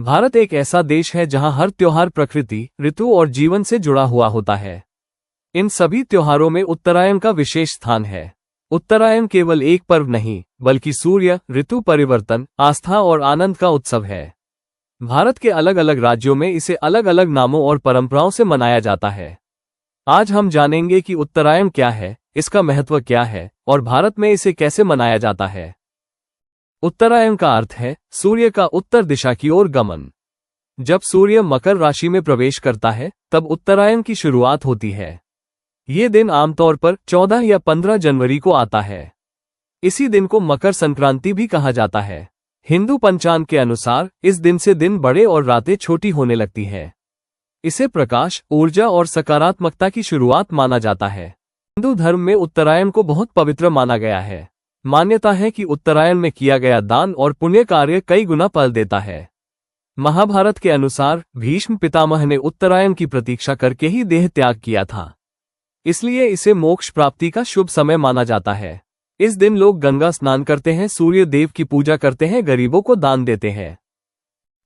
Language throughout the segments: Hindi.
भारत एक ऐसा देश है जहां हर त्योहार प्रकृति, ऋतु और जीवन से जुड़ा हुआ होता है। इन सभी त्योहारों में उत्तरायण का विशेष स्थान है। उत्तरायण केवल एक पर्व नहीं, बल्कि सूर्य, ऋतु परिवर्तन, आस्था और आनंद का उत्सव है। भारत के अलग अलग राज्यों में इसे अलग अलग नामों और परंपराओं से मनाया जाता है। आज हम जानेंगे कि उत्तरायण क्या है, इसका महत्व क्या है और भारत में इसे कैसे मनाया जाता है। उत्तरायण का अर्थ है सूर्य का उत्तर दिशा की ओर गमन। जब सूर्य मकर राशि में प्रवेश करता है, तब उत्तरायण की शुरुआत होती है। ये दिन आमतौर पर 14 या 15 जनवरी को आता है। इसी दिन को मकर संक्रांति भी कहा जाता है। हिंदू पंचांग के अनुसार इस दिन से दिन बड़े और रातें छोटी होने लगती है। इसे प्रकाश, ऊर्जा और सकारात्मकता की शुरुआत माना जाता है। हिंदू धर्म में उत्तरायण को बहुत पवित्र माना गया है। मान्यता है कि उत्तरायण में किया गया दान और पुण्य कार्य कई गुना फल देता है। महाभारत के अनुसार भीष्म पितामह ने उत्तरायण की प्रतीक्षा करके ही देह त्याग किया था। इसलिए इसे मोक्ष प्राप्ति का शुभ समय माना जाता है। इस दिन लोग गंगा स्नान करते हैं, सूर्य देव की पूजा करते हैं, गरीबों को दान देते हैं।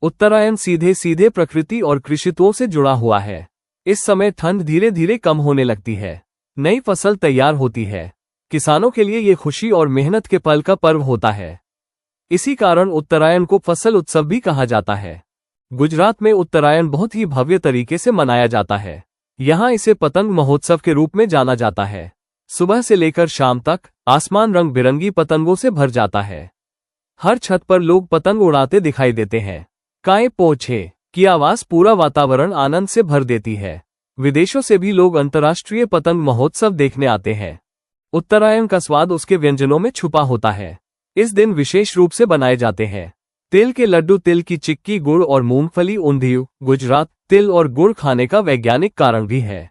उत्तरायण सीधे सीधे प्रकृति और कृषित्वों से जुड़ा हुआ है। इस समय ठंड धीरे धीरे कम होने लगती है। नई फसल तैयार होती है। किसानों के लिए ये खुशी और मेहनत के पल का पर्व होता है। इसी कारण उत्तरायण को फसल उत्सव भी कहा जाता है। गुजरात में उत्तरायण बहुत ही भव्य तरीके से मनाया जाता है। यहाँ इसे पतंग महोत्सव के रूप में जाना जाता है। सुबह से लेकर शाम तक आसमान रंग बिरंगी पतंगों से भर जाता है। हर छत पर लोग पतंग उड़ाते दिखाई देते हैं। काए पोछे की आवाज पूरा वातावरण आनंद से भर देती है। विदेशों से भी लोग अंतर्राष्ट्रीय पतंग महोत्सव देखने आते हैं। उत्तरायण का स्वाद उसके व्यंजनों में छुपा होता है। इस दिन विशेष रूप से बनाए जाते हैं तिल के लड्डू, तिल की चिक्की, गुड़ और मूंगफली ऊंधियू। गुजरात तिल और गुड़ खाने का वैज्ञानिक कारण भी है।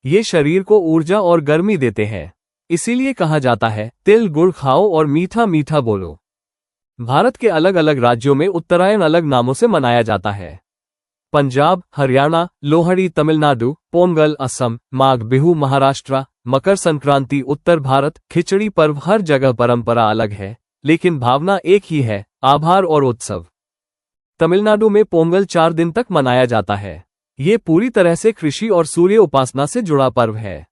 ये शरीर को ऊर्जा और गर्मी देते हैं। इसीलिए कहा जाता है तिल गुड़ खाओ और मीठा मीठा बोलो। भारत के अलग अलग राज्यों में उत्तरायण अलग नामों से मनाया जाता है। पंजाब, हरियाणा, लोहड़ी तमिलनाडु, पोंगल असम, माघ बिहू महाराष्ट्र, मकर संक्रांति उत्तर भारत। खिचड़ी पर्व हर जगह परंपरा अलग है, लेकिन भावना एक ही है, आभार और उत्सव। तमिलनाडु में पोंगल 4 दिन तक मनाया जाता है। ये पूरी तरह से कृषि और सूर्य उपासना से जुड़ा पर्व है।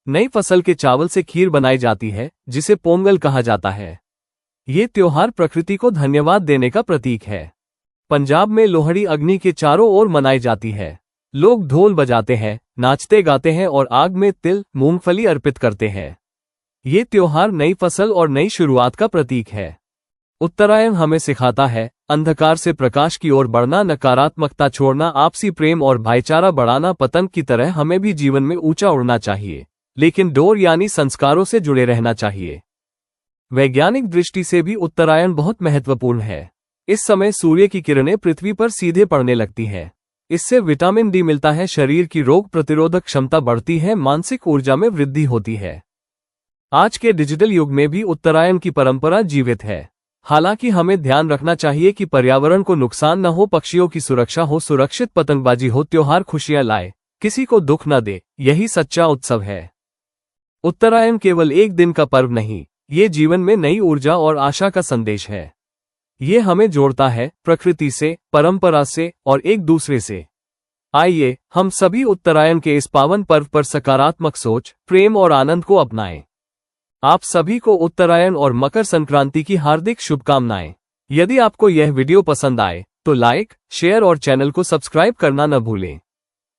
नई फसल के चावल से खीर बनाई जाती है, जिसे पोंगल कहा जाता है। ये त्योहार प्रकृति को धन्यवाद देने का प्रतीक है। पंजाब में लोहड़ी अग्नि के चारों ओर मनाई जाती है। लोग ढोल बजाते हैं, नाचते गाते हैं और आग में तिल, मूंगफली अर्पित करते हैं। ये त्योहार नई फसल और नई शुरुआत का प्रतीक है। उत्तरायण हमें सिखाता है अंधकार से प्रकाश की ओर बढ़ना, नकारात्मकता छोड़ना, आपसी प्रेम और भाईचारा बढ़ाना। पतंग की तरह हमें भी जीवन में ऊंचा उड़ना चाहिए, लेकिन डोर यानी संस्कारों से जुड़े रहना चाहिए। वैज्ञानिक दृष्टि से भी उत्तरायण बहुत महत्वपूर्ण है। इस समय सूर्य की किरणें पृथ्वी पर सीधे पड़ने लगती हैं। इससे विटामिन डी मिलता है, शरीर की रोग प्रतिरोधक क्षमता बढ़ती है, मानसिक ऊर्जा में वृद्धि होती है। आज के डिजिटल युग में भी उत्तरायण की परंपरा जीवित है। हालांकि हमें ध्यान रखना चाहिए कि पर्यावरण को नुकसान न हो, पक्षियों की सुरक्षा हो, सुरक्षित पतंगबाजी हो। त्योहार खुशियां लाए, किसी को दुख न दे, यही सच्चा उत्सव है। उत्तरायण केवल एक दिन का पर्व नहीं, ये जीवन में नई ऊर्जा और आशा का संदेश है। ये हमें जोड़ता है प्रकृति से, परंपरा से और एक दूसरे से। आइए हम सभी उत्तरायण के इस पावन पर्व पर सकारात्मक सोच, प्रेम और आनंद को अपनाएं। आप सभी को उत्तरायण और मकर संक्रांति की हार्दिक शुभकामनाएं। यदि आपको यह वीडियो पसंद आए तो लाइक, शेयर और चैनल को सब्सक्राइब करना न भूलें।